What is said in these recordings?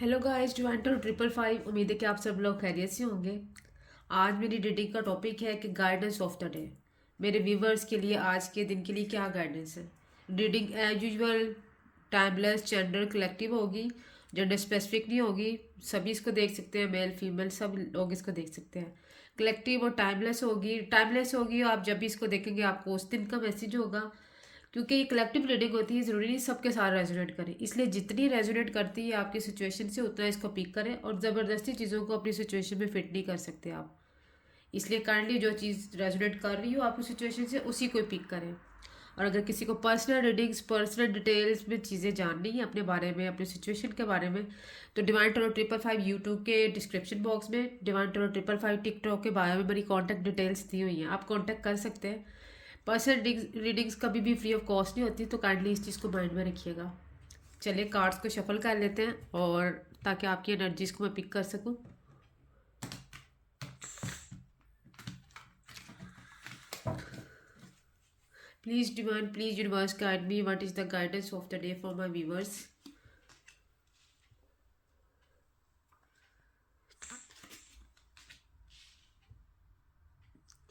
Hello guys, ज्वाइंटर 555। उम्मीद है कि आप सब लोग खैरियत से होंगे। आज मेरी रीडिंग का टॉपिक है कि गाइडेंस ऑफ द डे। मेरे व्यूवर्स के लिए आज के दिन के लिए क्या गाइडेंस है। Reading as usual timeless gender collective होगी, जेंडर स्पेसिफिक नहीं होगी। सभी इसको देख सकते हैं, मेल फीमेल सब लोग इसको देख सकते हैं। कलेक्टिव और टाइमलेस होगी और आप जब भी इसको देखेंगे आपको उस दिन का मैसेज होगा, क्योंकि ये कलेक्टिव रीडिंग होती है। ज़रूरी नहीं सबके साथ रेजोनेट करे, इसलिए जितनी रेजोनेट करती है आपकी सिचुएशन से उतना इसको पिक करें। और ज़बरदस्ती चीज़ों को अपनी सिचुएशन में फिट नहीं कर सकते आप, इसलिए काइंडली जो चीज़ रेजोनेट कर रही हो आपकी सिचुएशन से उसी को पिक करें। और अगर किसी को पर्सनल रीडिंग्स, पर्सनल डिटेल्स में चीज़ें जाननी है अपने बारे में, अपनी सिचुएशन के बारे में, तो डिवाइन टैरो 555 यूट्यूब के डिस्क्रिप्शन बॉक्स में, डिवाइन टैरो 555 टिकटॉक के बारे में मेरी कॉन्टैक्ट डिटेल्स दी हुई हैं, आप कॉन्टैक्ट कर सकते हैं। पर्सनल रीडिंग्स कभी भी फ्री ऑफ कॉस्ट नहीं होती, तो काइंडली इस चीज़ को माइंड में रखिएगा। चलिए कार्ड्स को शफल कर लेते हैं और ताकि आपकी एनर्जीज को मैं पिक कर सकूं। Please divine, please universe guide me, what is the guidance of the day for my viewers.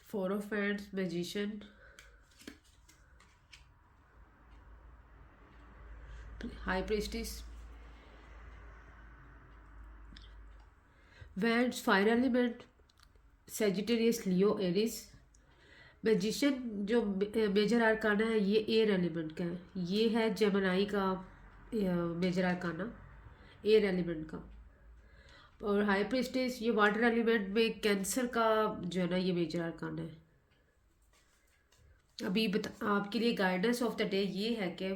Four of hands, magician, high priestess, wands, fire element, Sagittarius, Leo, Aries. Magician जो major arcana है ये air element का है, ये है Gemini का major आर्काना, air element का। और हाई प्रीस्टेस ये वाटर एलिमेंट में कैंसर का जो है ना ये मेजर आर्काना है। अभी आपके लिए गाइडेंस ऑफ द डे ये है कि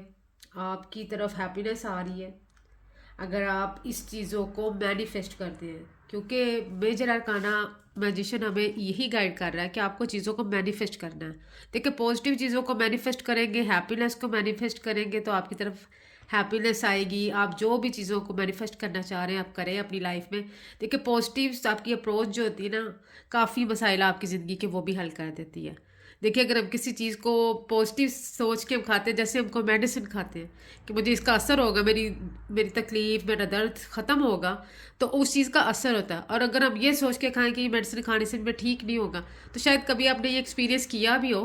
आपकी तरफ हैप्पीनेस आ रही है अगर आप इस चीज़ों को मैनिफेस्ट करते हैं, क्योंकि मेजर अरकाना मैजिशियन हमें यही गाइड कर रहा है कि आपको चीज़ों को मैनिफेस्ट करना है। देखिए, पॉजिटिव चीज़ों को मैनिफेस्ट करेंगे, हैप्पीनेस को मैनिफेस्ट करेंगे तो आपकी तरफ हैप्पीनेस आएगी। आप जो भी चीज़ों को मैनिफेस्ट करना चाह रहे हैं आप करें अपनी लाइफ में। देखिए, पॉजिटिव आपकी अप्रोच जो होती है ना, काफ़ी मसाइल आपकी ज़िंदगी के वो भी हल कर देती है। देखिए, अगर हम किसी चीज़ को पॉजिटिव सोच के हम खाते हैं, जैसे हमको मेडिसिन खाते हैं कि मुझे इसका असर होगा, मेरी मेरी तकलीफ, मेरा दर्द ख़त्म होगा, तो उस चीज़ का असर होता है। और अगर हम ये सोच के खाएं कि ये मेडिसिन खाने से मैं ठीक नहीं होगा, तो शायद कभी आपने ये एक्सपीरियंस किया भी हो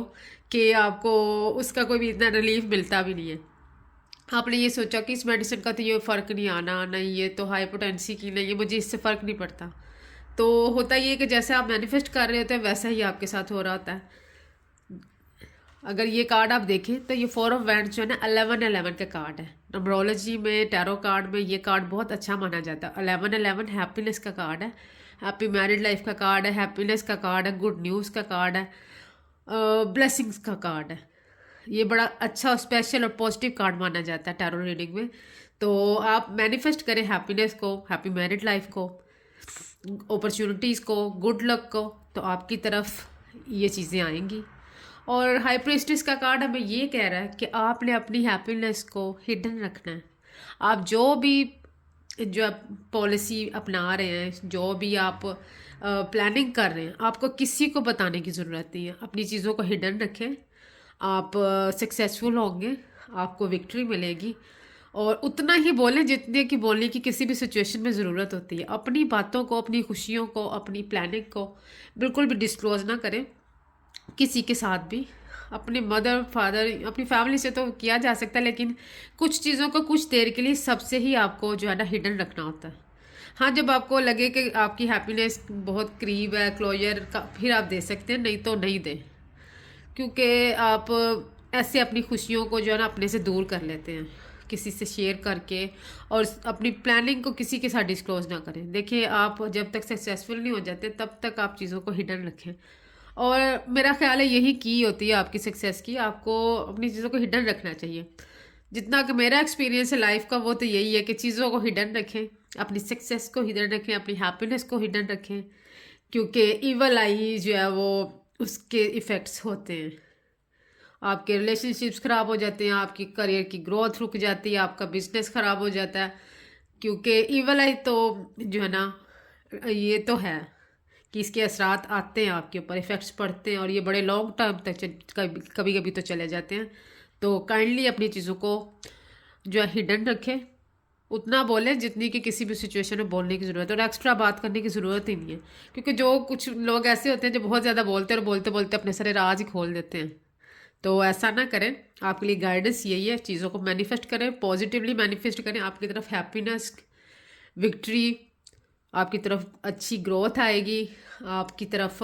कि आपको उसका कोई भी इतना रिलीफ मिलता भी नहीं है। आपने ये सोचा कि इस मेडिसिन का तो ये फ़र्क नहीं आना, नहीं ये तो हाइपोटेंसी की, नहीं ये मुझे इससे फ़र्क नहीं पड़ता। तो होता ये कि जैसे आप मैनिफेस्ट कर रहे होते हैं वैसा ही आपके साथ हो रहा होता है। अगर ये कार्ड आप देखें तो ये फोर ऑफ वैंड्स जो है ना 11-11 का कार्ड है। नंबरोलॉजी में, टैरो कार्ड में ये कार्ड बहुत अच्छा माना जाता है। 11-11 हैप्पीनेस का कार्ड है, हैप्पी मैरिड लाइफ का कार्ड है, हैप्पीनेस का कार्ड है, गुड न्यूज़ का कार्ड है, ब्लेसिंग्स का कार्ड है। ये बड़ा अच्छा और स्पेशल और पॉजिटिव कार्ड माना जाता है टैरो रीडिंग में। तो आप मैनिफेस्ट करें हैप्पीनेस को, हैप्पी मैरिड लाइफ को, अपॉर्चुनिटीज़ को, गुड लक को, तो आपकी तरफ ये चीज़ें आएंगी। और हाई प्रीस्टिस का कार्ड हमें ये कह रहा है कि आपने अपनी हैप्पीनेस को हिडन रखना है। आप जो भी जो आप पॉलिसी अपना रहे हैं, जो भी आप प्लानिंग कर रहे हैं, आपको किसी को बताने की ज़रूरत नहीं है। अपनी चीज़ों को हिडन रखें, आप सक्सेसफुल होंगे, आपको विक्ट्री मिलेगी। और उतना ही बोलें जितने की बोलने की किसी भी सिचुएशन में ज़रूरत होती है। अपनी बातों को, अपनी खुशियों को, अपनी प्लानिंग को बिल्कुल भी डिस्क्लोज ना करें किसी के साथ भी। अपने मदर, फादर, अपनी फैमिली से तो किया जा सकता है, लेकिन कुछ चीज़ों को कुछ देर के लिए सबसे ही आपको जो है ना हिडन रखना होता है। हाँ, जब आपको लगे कि आपकी हैप्पीनेस बहुत करीब है क्लोजर का, फिर आप दे सकते हैं, नहीं तो नहीं दें। क्योंकि आप ऐसे अपनी खुशियों को जो है ना अपने से दूर कर लेते हैं किसी से शेयर करके, और अपनी प्लानिंग को किसी के साथ डिस्क्लोज ना करें। देखिए, आप जब तक सक्सेसफुल नहीं हो जाते तब तक आप चीज़ों को हिडन रखें। और मेरा ख्याल है यही की होती है आपकी सक्सेस की, आपको अपनी चीज़ों को हिडन रखना चाहिए। जितना कि मेरा एक्सपीरियंस है लाइफ का वो तो यही है कि चीज़ों को हिडन रखें, अपनी सक्सेस को हिडन रखें, अपनी हैप्पीनेस को हिडन रखें। क्योंकि इवल आई जो है वो उसके इफ़ेक्ट्स होते हैं। आपके रिलेशनशिप्स ख़राब हो जाते हैं, आपकी करियर की ग्रोथ रुक जाती है, आपका बिजनेस ख़राब हो जाता है। क्योंकि ईवल आई तो जो है ना ये तो है कि इसके असरात आते हैं आपके ऊपर, इफ़ेक्ट्स पड़ते हैं, और ये बड़े लॉन्ग टर्म तक कभी कभी तो चले जाते हैं। तो काइंडली अपनी चीज़ों को जो है हिडन रखें, उतना बोले जितनी कि किसी भी सिचुएशन में बोलने की ज़रूरत है, और एक्स्ट्रा बात करने की ज़रूरत ही नहीं है। क्योंकि जो कुछ लोग ऐसे होते हैं जो बहुत ज़्यादा बोलते हैं और बोलते बोलते अपने सारे राज ही खोल देते हैं। तो ऐसा ना करें। आपके लिए गाइडेंस यही है, चीज़ों को मैनिफेस्ट करें, पॉजिटिवली मैनिफेस्ट करें। आपकी तरफ हैप्पीनेस, विक्ट्री, आपकी तरफ अच्छी ग्रोथ आएगी, आपकी तरफ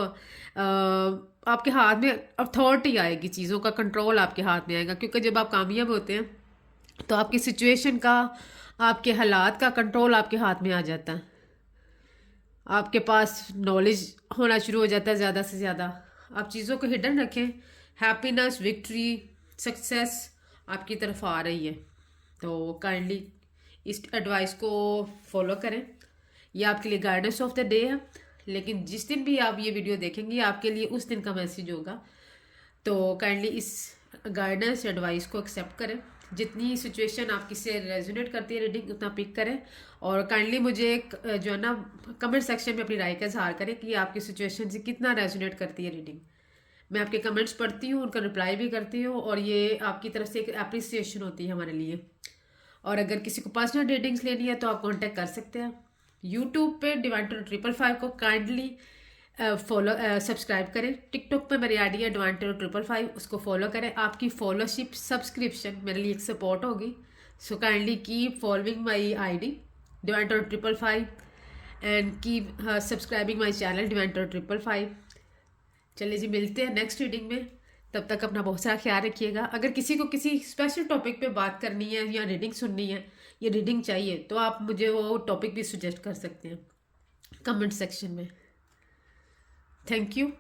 आपके हाथ में अथॉरिटी आएगी, चीज़ों का कंट्रोल आपके हाथ में आएगा। क्योंकि जब आप कामयाब होते हैं तो आपकी सिचुएशन का, आपके हालात का कंट्रोल आपके हाथ में आ जाता है। आपके पास नॉलेज होना शुरू हो जाता है ज़्यादा से ज़्यादा। आप चीज़ों को हिडन रखें। हैप्पीनेस, विक्ट्री, सक्सेस आपकी तरफ आ रही है। तो काइंडली इस एडवाइस को फॉलो करें। ये आपके लिए गाइडेंस ऑफ द डे है, लेकिन जिस दिन भी आप ये वीडियो देखेंगे आपके लिए उस दिन का मैसेज होगा। तो काइंडली इस गाइडेंस एडवाइस को एक्सेप्ट करें। जितनी सिचुएशन आपकी से रेजोनेट करती है रीडिंग, उतना पिक करें। और काइंडली मुझे जो है ना कमेंट सेक्शन में अपनी राय का इजहार करें कि आपकी सिचुएशन से कितना रेजोनेट करती है रीडिंग। मैं आपके कमेंट्स पढ़ती हूँ, उनका रिप्लाई भी करती हूँ, और ये आपकी तरफ से एक अप्रिसिएशन होती है हमारे लिए। और अगर किसी को पर्सनल रीडिंग्स लेनी है तो आप कांटेक्ट कर सकते हैं। यूट्यूब पे डिवाइन टैरो 555 को काइंडली फॉलो सब्सक्राइब करें। टिकटॉक पे मेरी आईडी है डिवाइन टैरो 555, उसको फॉलो करें। आपकी फॉलोशिप, सब्सक्रिप्शन मेरे लिए एक सपोर्ट होगी। So kindly keep following my ID divine tarot 555 and keep subscribing my channel divine tarot 555। चलिए जी, मिलते हैं नेक्स्ट रीडिंग में। तब तक अपना बहुत सारा ख्याल रखिएगा। अगर किसी को किसी स्पेशल टॉपिक पे बात करनी है या रीडिंग सुननी है या रीडिंग चाहिए तो आप मुझे वो टॉपिक भी सजेस्ट कर सकते हैं कमेंट सेक्शन में। Thank you.